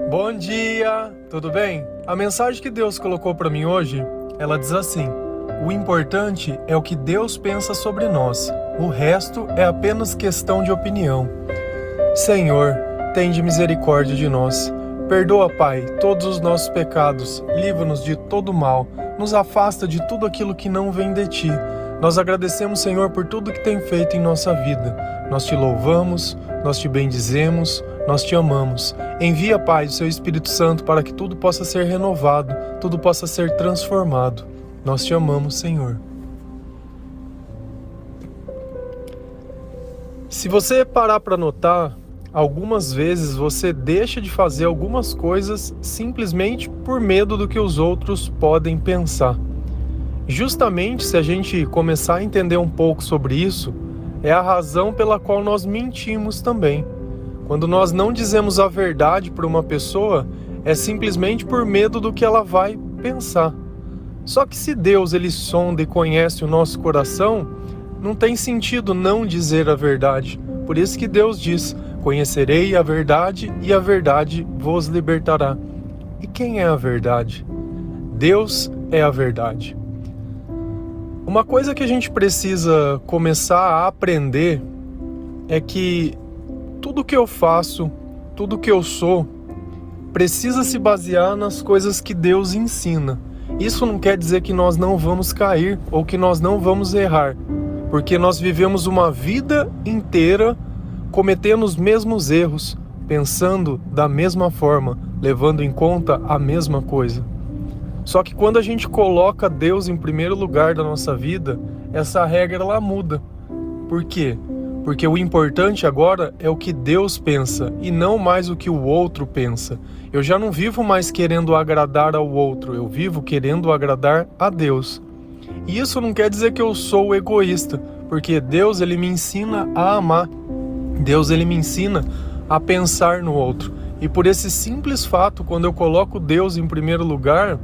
Bom dia, tudo bem? A mensagem que Deus colocou para mim hoje, ela diz assim: o importante é o que Deus pensa sobre nós, o resto é apenas questão de opinião. Senhor, tende misericórdia de nós. Perdoa, Pai, todos os nossos pecados, livra-nos de todo mal, nos afasta de tudo aquilo que não vem de Ti. Nós agradecemos, Senhor, por tudo que tem feito em nossa vida. Nós Te louvamos, nós Te bendizemos, nós Te amamos. Envia, Pai, o Seu Espírito Santo para que tudo possa ser renovado, tudo possa ser transformado. Nós Te amamos, Senhor. Se você parar para notar, algumas vezes você deixa de fazer algumas coisas simplesmente por medo do que os outros podem pensar. Justamente se a gente começar a entender um pouco sobre isso, é a razão pela qual nós mentimos também. Quando nós não dizemos a verdade para uma pessoa, é simplesmente por medo do que ela vai pensar. Só que se Deus ele sonda e conhece o nosso coração, não tem sentido não dizer a verdade. Por isso que Deus diz: conhecerei a verdade e a verdade vos libertará. E quem é a verdade? Deus é a verdade. Uma coisa que a gente precisa começar a aprender é que tudo que eu faço, tudo que eu sou, precisa se basear nas coisas que Deus ensina. Isso não quer dizer que nós não vamos cair ou que nós não vamos errar, porque nós vivemos uma vida inteira cometendo os mesmos erros, pensando da mesma forma, levando em conta a mesma coisa. Só que quando a gente coloca Deus em primeiro lugar da nossa vida, essa regra ela muda. Por quê? Porque o importante agora é o que Deus pensa e não mais o que o outro pensa. Eu já não vivo mais querendo agradar ao outro, eu vivo querendo agradar a Deus. E isso não quer dizer que eu sou egoísta, porque Deus ele me ensina a amar. Deus ele me ensina a pensar no outro. E por esse simples fato, quando eu coloco Deus em primeiro lugar,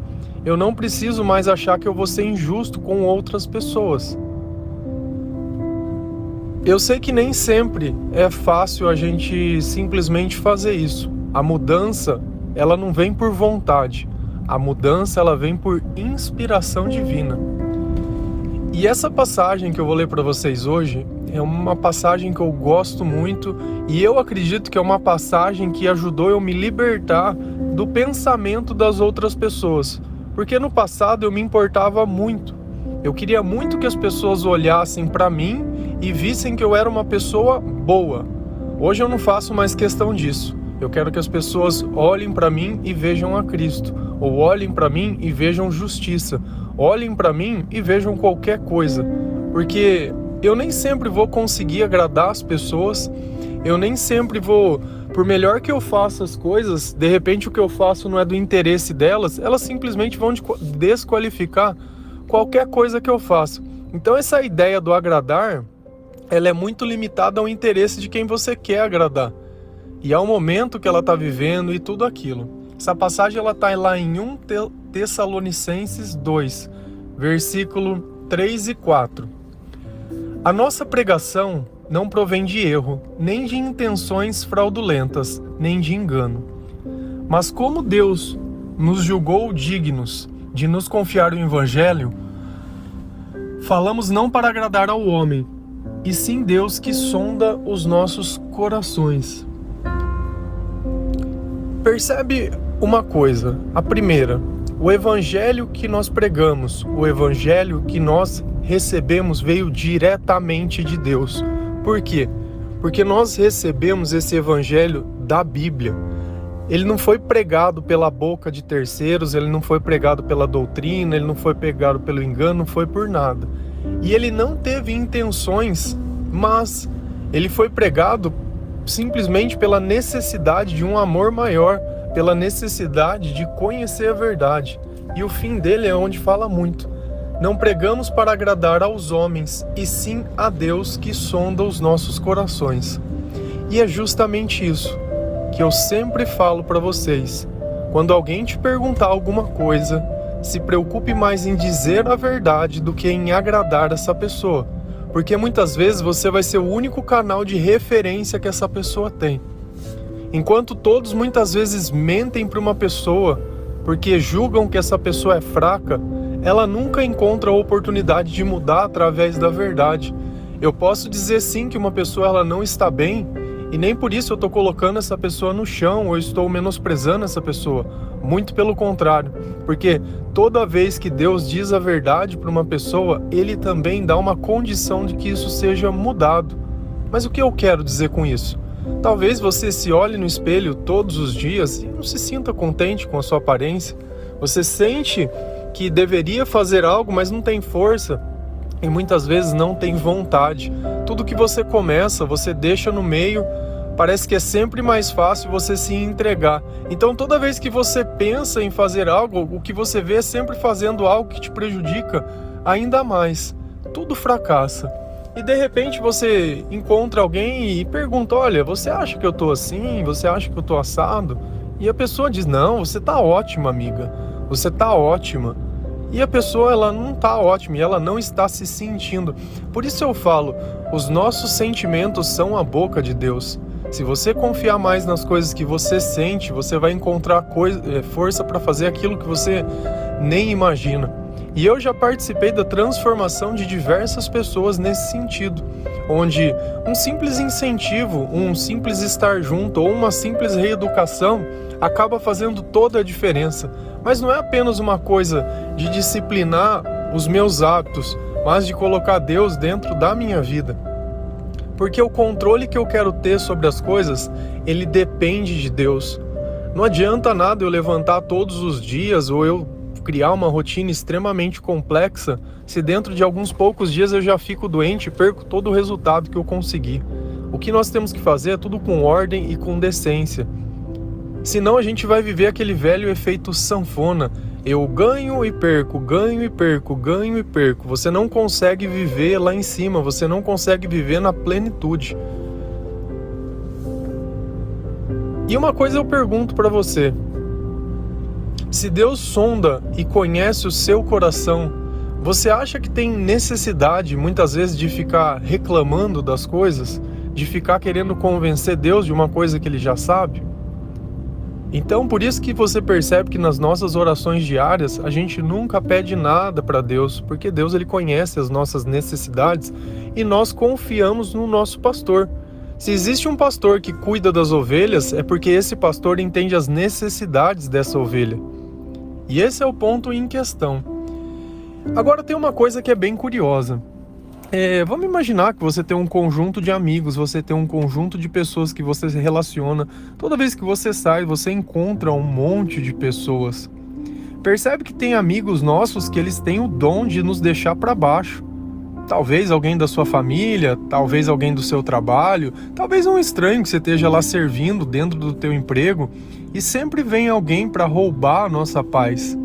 eu não preciso mais achar que eu vou ser injusto com outras pessoas. Eu sei que nem sempre é fácil a gente simplesmente fazer isso. A mudança, ela não vem por vontade. A mudança, ela vem por inspiração divina. E essa passagem que eu vou ler para vocês hoje é uma passagem que eu gosto muito e eu acredito que é uma passagem que ajudou eu me libertar do pensamento das outras pessoas. Porque no passado eu me importava muito. Eu queria muito que as pessoas olhassem para mim e vissem que eu era uma pessoa boa. Hoje eu não faço mais questão disso. Eu quero que as pessoas olhem para mim e vejam a Cristo. Ou olhem para mim e vejam justiça. Olhem para mim e vejam qualquer coisa. Porque eu nem sempre vou conseguir agradar as pessoas. Eu nem sempre vou... Por melhor que eu faça as coisas, de repente o que eu faço não é do interesse delas, elas simplesmente vão desqualificar qualquer coisa que eu faço. Então essa ideia do agradar, ela é muito limitada ao interesse de quem você quer agradar. E ao momento que ela está vivendo e tudo aquilo. Essa passagem ela está lá em 1 Tessalonicenses 2, versículo 3 e 4. A nossa pregação não provém de erro, nem de intenções fraudulentas, nem de engano. Mas como Deus nos julgou dignos de nos confiar o Evangelho, falamos não para agradar ao homem, e sim Deus que sonda os nossos corações. Percebe uma coisa, a primeira, o Evangelho que nós pregamos, o Evangelho que nós recebemos veio diretamente de Deus. Por quê? Porque nós recebemos esse evangelho da Bíblia. Ele não foi pregado pela boca de terceiros, ele não foi pregado pela doutrina, ele não foi pregado pelo engano, não foi por nada. E ele não teve intenções, mas ele foi pregado simplesmente pela necessidade de um amor maior, pela necessidade de conhecer a verdade. E o fim dele é onde fala muito. Não pregamos para agradar aos homens, e sim a Deus que sonda os nossos corações. E é justamente isso que eu sempre falo para vocês. Quando alguém te perguntar alguma coisa, se preocupe mais em dizer a verdade do que em agradar essa pessoa. Porque muitas vezes você vai ser o único canal de referência que essa pessoa tem. Enquanto todos muitas vezes mentem para uma pessoa porque julgam que essa pessoa é fraca, ela nunca encontra a oportunidade de mudar através da verdade. Eu posso dizer sim que uma pessoa ela não está bem, e nem por isso eu estou colocando essa pessoa no chão ou estou menosprezando essa pessoa. Muito pelo contrário, porque toda vez que Deus diz a verdade para uma pessoa, Ele também dá uma condição de que isso seja mudado. Mas o que eu quero dizer com isso? Talvez você se olhe no espelho todos os dias e não se sinta contente com a sua aparência. Você sente que deveria fazer algo, mas não tem força. E muitas vezes não tem vontade. Tudo que você começa, você deixa no meio, parece que é sempre mais fácil você se entregar. Então toda vez que você pensa em fazer algo, o que você vê é sempre fazendo algo que te prejudica ainda mais. Tudo fracassa. E de repente você encontra alguém e pergunta, olha, você acha que eu tô assim? Você acha que eu tô assado? E a pessoa diz, não, você tá ótima, amiga. Você tá ótima. E a pessoa ela não está ótima e ela não está se sentindo. Por isso eu falo, os nossos sentimentos são a boca de Deus. Se você confiar mais nas coisas que você sente, você vai encontrar força para fazer aquilo que você nem imagina. E eu já participei da transformação de diversas pessoas nesse sentido, onde um simples incentivo, um simples estar junto ou uma simples reeducação acaba fazendo toda a diferença. Mas não é apenas uma coisa de disciplinar os meus hábitos, mas de colocar Deus dentro da minha vida. Porque o controle que eu quero ter sobre as coisas, ele depende de Deus. Não adianta nada eu levantar todos os dias ou eu criar uma rotina extremamente complexa se dentro de alguns poucos dias eu já fico doente e perco todo o resultado que eu consegui. O que nós temos que fazer é tudo com ordem e com decência. Senão a gente vai viver aquele velho efeito sanfona. Eu ganho e perco, ganho e perco, ganho e perco. Você não consegue viver lá em cima, você não consegue viver na plenitude. E uma coisa eu pergunto para você. Se Deus sonda e conhece o seu coração, você acha que tem necessidade muitas vezes de ficar reclamando das coisas? De ficar querendo convencer Deus de uma coisa que Ele já sabe? Então, por isso que você percebe que nas nossas orações diárias, a gente nunca pede nada para Deus, porque Deus ele conhece as nossas necessidades e nós confiamos no nosso pastor. Se existe um pastor que cuida das ovelhas, é porque esse pastor entende as necessidades dessa ovelha. E esse é o ponto em questão. Agora tem uma coisa que é bem curiosa. Vamos imaginar que você tem um conjunto de amigos, você tem um conjunto de pessoas que você se relaciona. Toda vez que você sai, você encontra um monte de pessoas. Percebe que tem amigos nossos que eles têm o dom de nos deixar para baixo. Talvez alguém da sua família, talvez alguém do seu trabalho, talvez um estranho que você esteja lá servindo dentro do teu emprego, e sempre vem alguém para roubar a nossa paz.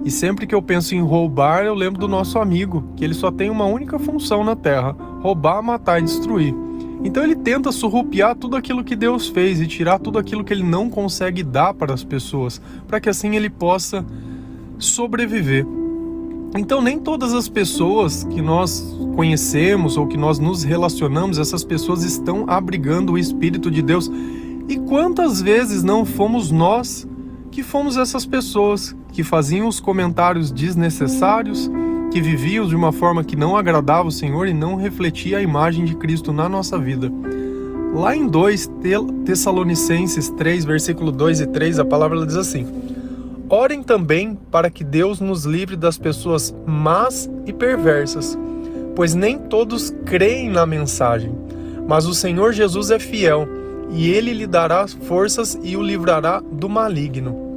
E sempre que eu penso em roubar, eu lembro do nosso amigo, que ele só tem uma única função na Terra: roubar, matar e destruir. Então ele tenta surrupiar tudo aquilo que Deus fez e tirar tudo aquilo que ele não consegue dar para as pessoas, para que assim ele possa sobreviver. Então nem todas as pessoas que nós conhecemos ou que nós nos relacionamos, essas pessoas estão abrigando o Espírito de Deus. E quantas vezes não fomos nós que fomos essas pessoas que faziam os comentários desnecessários, que viviam de uma forma que não agradava o Senhor e não refletia a imagem de Cristo na nossa vida. Lá em 2 Tessalonicenses 3, versículo 2 e 3, a palavra diz assim: orem também para que Deus nos livre das pessoas más e perversas, pois nem todos creem na mensagem, mas o Senhor Jesus é fiel, e Ele lhe dará forças e o livrará do maligno.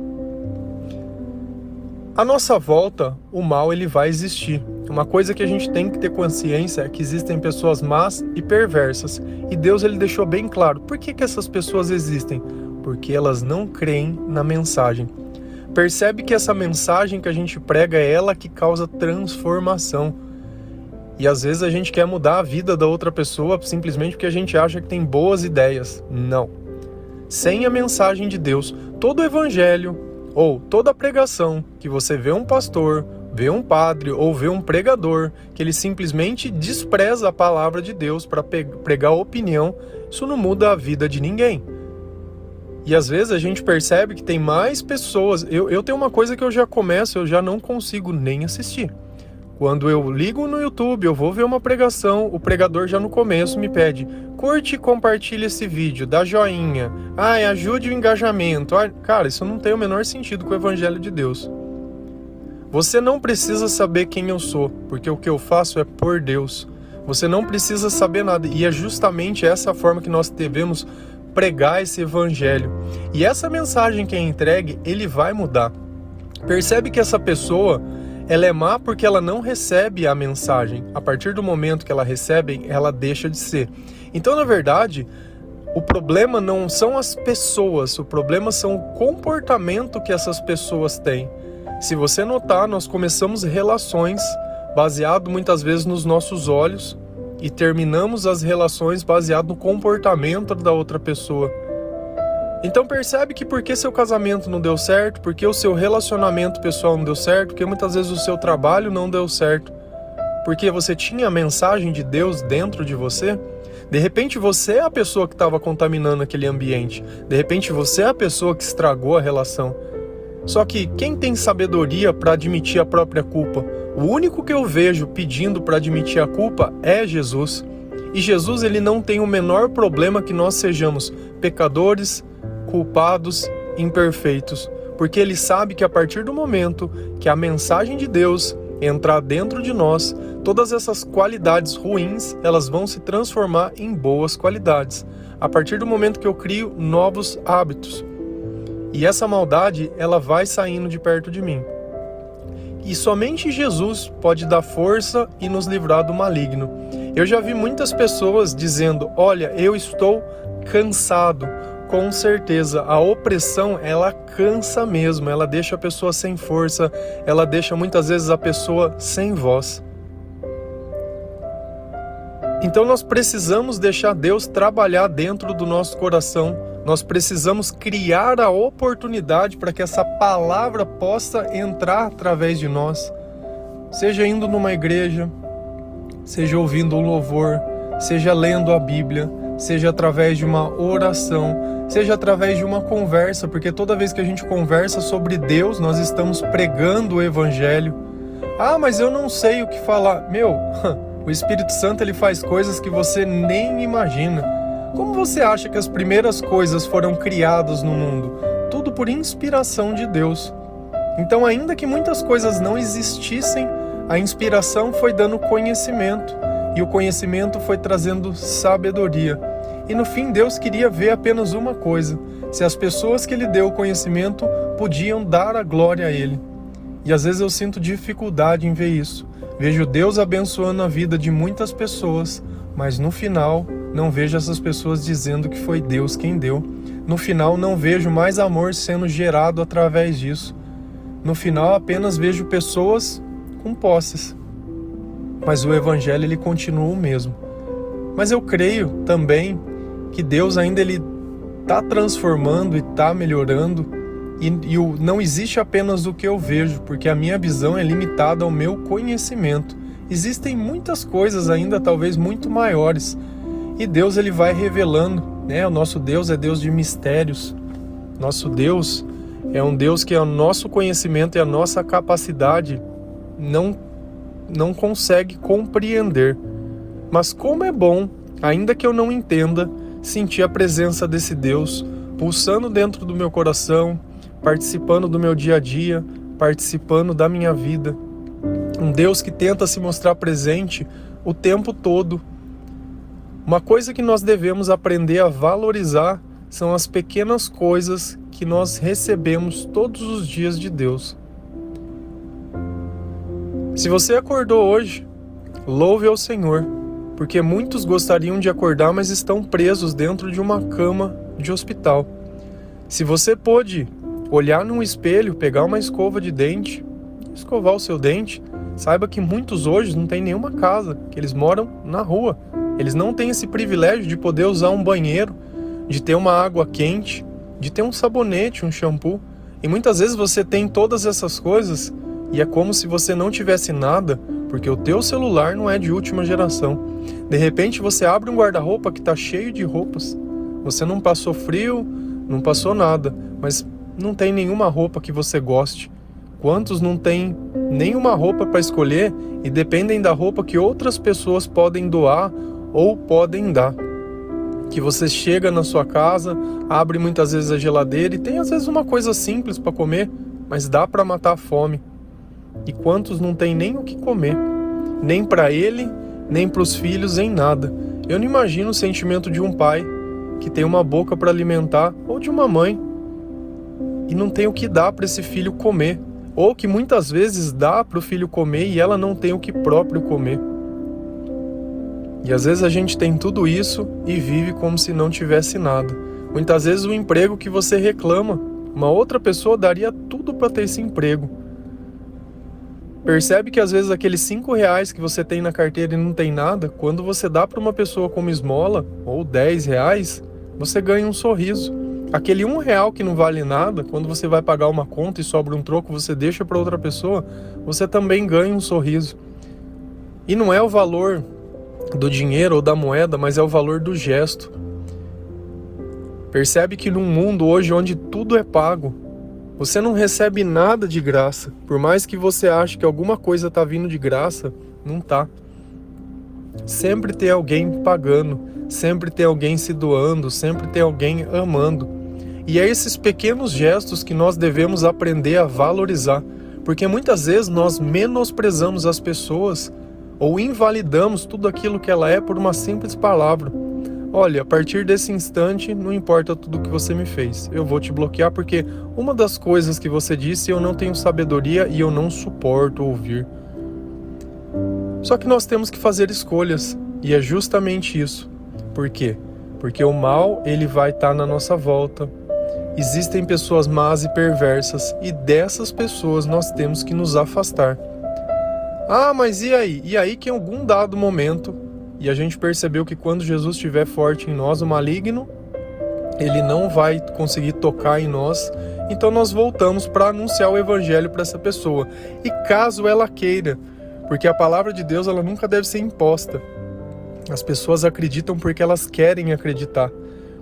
À nossa volta, o mal ele vai existir. Uma coisa que a gente tem que ter consciência é que existem pessoas más e perversas. E Deus ele deixou bem claro. Por que essas pessoas existem? Porque elas não creem na mensagem. Percebe que essa mensagem que a gente prega é ela que causa transformação. E às vezes a gente quer mudar a vida da outra pessoa simplesmente porque a gente acha que tem boas ideias. Não. Sem a mensagem de Deus, todo o evangelho ou toda pregação que você vê um pastor, vê um padre ou vê um pregador, que ele simplesmente despreza a palavra de Deus para pregar opinião, isso não muda a vida de ninguém. E às vezes a gente percebe que tem mais pessoas. Eu tenho uma coisa que eu já não consigo nem assistir. Quando eu ligo no YouTube, eu vou ver uma pregação, o pregador já no começo me pede: curte e compartilhe esse vídeo, dá joinha, ajude o engajamento. Cara, isso não tem o menor sentido com o Evangelho de Deus. Você não precisa saber quem eu sou, porque o que eu faço é por Deus. Você não precisa saber nada, e é justamente essa forma que nós devemos pregar esse Evangelho. E essa mensagem que é entregue, ele vai mudar. Percebe que essa pessoa, ela é má porque ela não recebe a mensagem. A partir do momento que ela recebe, ela deixa de ser. Então, na verdade, o problema não são as pessoas, o problema são o comportamento que essas pessoas têm. Se você notar, nós começamos relações baseado muitas vezes nos nossos olhos e terminamos as relações baseado no comportamento da outra pessoa. Então percebe que porque seu casamento não deu certo, porque o seu relacionamento pessoal não deu certo, porque muitas vezes o seu trabalho não deu certo, porque você tinha a mensagem de Deus dentro de você, de repente você é a pessoa que estava contaminando aquele ambiente, de repente você é a pessoa que estragou a relação. Só que quem tem sabedoria para admitir a própria culpa? O único que eu vejo pedindo para admitir a culpa é Jesus. E Jesus, ele não tem o menor problema que nós sejamos pecadores, culpados, imperfeitos, porque ele sabe que a partir do momento que a mensagem de Deus entrar dentro de nós, todas essas qualidades ruins, elas vão se transformar em boas qualidades, a partir do momento que eu crio novos hábitos. E essa maldade, ela vai saindo de perto de mim. E somente Jesus pode dar força e nos livrar do maligno. Eu já vi muitas pessoas dizendo: olha, eu estou cansado. Com certeza, a opressão, ela cansa mesmo, ela deixa a pessoa sem força, ela deixa muitas vezes a pessoa sem voz. Então nós precisamos deixar Deus trabalhar dentro do nosso coração, nós precisamos criar a oportunidade para que essa palavra possa entrar através de nós, seja indo numa igreja, seja ouvindo um louvor, seja lendo a Bíblia, seja através de uma oração, seja através de uma conversa, porque toda vez que a gente conversa sobre Deus, nós estamos pregando o Evangelho. Mas eu não sei o que falar. O Espírito Santo, ele faz coisas que você nem imagina. Como você acha que as primeiras coisas foram criadas no mundo? Tudo por inspiração de Deus. Então, ainda que muitas coisas não existissem, a inspiração foi dando conhecimento, e o conhecimento foi trazendo sabedoria. E no fim, Deus queria ver apenas uma coisa: se as pessoas que Ele deu o conhecimento podiam dar a glória a Ele. E às vezes eu sinto dificuldade em ver isso. Vejo Deus abençoando a vida de muitas pessoas, mas no final não vejo essas pessoas dizendo que foi Deus quem deu. No final não vejo mais amor sendo gerado através disso. No final apenas vejo pessoas com posses. Mas o Evangelho, ele continua o mesmo. Mas eu creio também que Deus ainda está transformando e está melhorando. E não existe apenas o que eu vejo, porque a minha visão é limitada ao meu conhecimento. Existem muitas coisas ainda, talvez muito maiores. E Deus, ele vai revelando, né? O nosso Deus é Deus de mistérios. Nosso Deus é um Deus que o nosso conhecimento e a nossa capacidade não consegue compreender. Mas como é bom, ainda que eu não entenda, sentir a presença desse Deus pulsando dentro do meu coração, participando do meu dia a dia, participando da minha vida. Um Deus que tenta se mostrar presente o tempo todo. Uma coisa que nós devemos aprender a valorizar são as pequenas coisas que nós recebemos todos os dias de Deus. Se você acordou hoje, louve ao Senhor, porque muitos gostariam de acordar, mas estão presos dentro de uma cama de hospital. Se você pôde olhar num espelho, pegar uma escova de dente, escovar o seu dente, saiba que muitos hoje não têm nenhuma casa, que eles moram na rua. Eles não têm esse privilégio de poder usar um banheiro, de ter uma água quente, de ter um sabonete, um shampoo. E muitas vezes você tem todas essas coisas e é como se você não tivesse nada, porque o teu celular não é de última geração. De repente você abre um guarda-roupa que está cheio de roupas. Você não passou frio, não passou nada, mas não tem nenhuma roupa que você goste? Quantos não tem nenhuma roupa para escolher e dependem da roupa que outras pessoas podem doar ou podem dar? Que você chega na sua casa, abre muitas vezes a geladeira e tem às vezes uma coisa simples para comer, mas dá para matar a fome. E quantos não tem nem o que comer? Nem para ele, nem para os filhos, em nada. Eu não imagino o sentimento de um pai que tem uma boca para alimentar, ou de uma mãe, e não tem o que dar para esse filho comer, ou que muitas vezes dá para o filho comer e ela não tem o que próprio comer. E às vezes a gente tem tudo isso e vive como se não tivesse nada. Muitas vezes o emprego que você reclama, uma outra pessoa daria tudo para ter esse emprego. Percebe que às vezes aqueles R$5 que você tem na carteira e não tem nada, quando você dá para uma pessoa como esmola, ou R$10, você ganha um sorriso. Aquele R$1 que não vale nada, quando você vai pagar uma conta e sobra um troco, você deixa para outra pessoa, você também ganha um sorriso. E não é o valor do dinheiro ou da moeda, mas é o valor do gesto. Percebe que num mundo hoje onde tudo é pago, você não recebe nada de graça. Por mais que você ache que alguma coisa está vindo de graça, não está. Sempre tem alguém pagando, sempre tem alguém se doando, sempre tem alguém amando. E é esses pequenos gestos que nós devemos aprender a valorizar, porque muitas vezes nós menosprezamos as pessoas ou invalidamos tudo aquilo que ela é por uma simples palavra. Olha, a partir desse instante, não importa tudo que você me fez, eu vou te bloquear porque uma das coisas que você disse eu não tenho sabedoria e eu não suporto ouvir. Só que nós temos que fazer escolhas, e é justamente isso. Por quê? Porque o mal, ele vai estar na nossa volta. Existem pessoas más e perversas, e dessas pessoas nós temos que nos afastar. Ah, mas e aí? E aí que em algum dado momento, e a gente percebeu que quando Jesus estiver forte em nós, o maligno, ele não vai conseguir tocar em nós, então nós voltamos para anunciar o evangelho para essa pessoa. E caso ela queira, porque a palavra de Deus ela nunca deve ser imposta. As pessoas acreditam porque elas querem acreditar.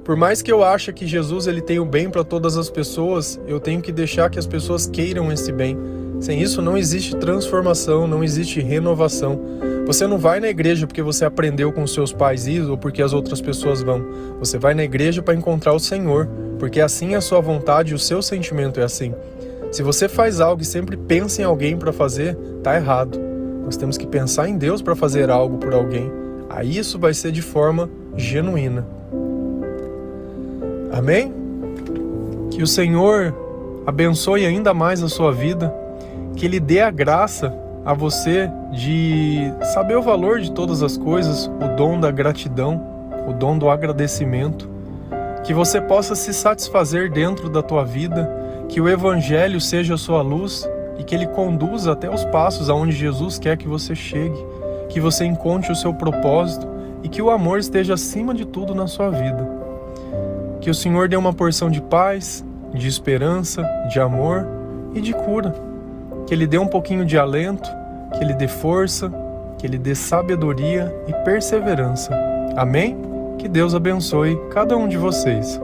Por mais que eu ache que Jesus ele tem o bem para todas as pessoas, eu tenho que deixar que as pessoas queiram esse bem. Sem isso não existe transformação, não existe renovação. Você não vai na igreja porque você aprendeu com seus pais isso ou porque as outras pessoas vão. Você vai na igreja para encontrar o Senhor, porque assim é a sua vontade e o seu sentimento é assim. Se você faz algo e sempre pensa em alguém para fazer, tá errado. Nós temos que pensar em Deus para fazer algo por alguém. Aí isso vai ser de forma genuína. Amém? Que o Senhor abençoe ainda mais a sua vida, que Ele dê a graça a você de saber o valor de todas as coisas, o dom da gratidão, o dom do agradecimento, que você possa se satisfazer dentro da tua vida, que o Evangelho seja a sua luz e que ele conduza até os passos aonde Jesus quer que você chegue, que você encontre o seu propósito e que o amor esteja acima de tudo na sua vida. Que o Senhor dê uma porção de paz, de esperança, de amor e de cura. Que Ele dê um pouquinho de alento, que Ele dê força, que Ele dê sabedoria e perseverança. Amém? Que Deus abençoe cada um de vocês.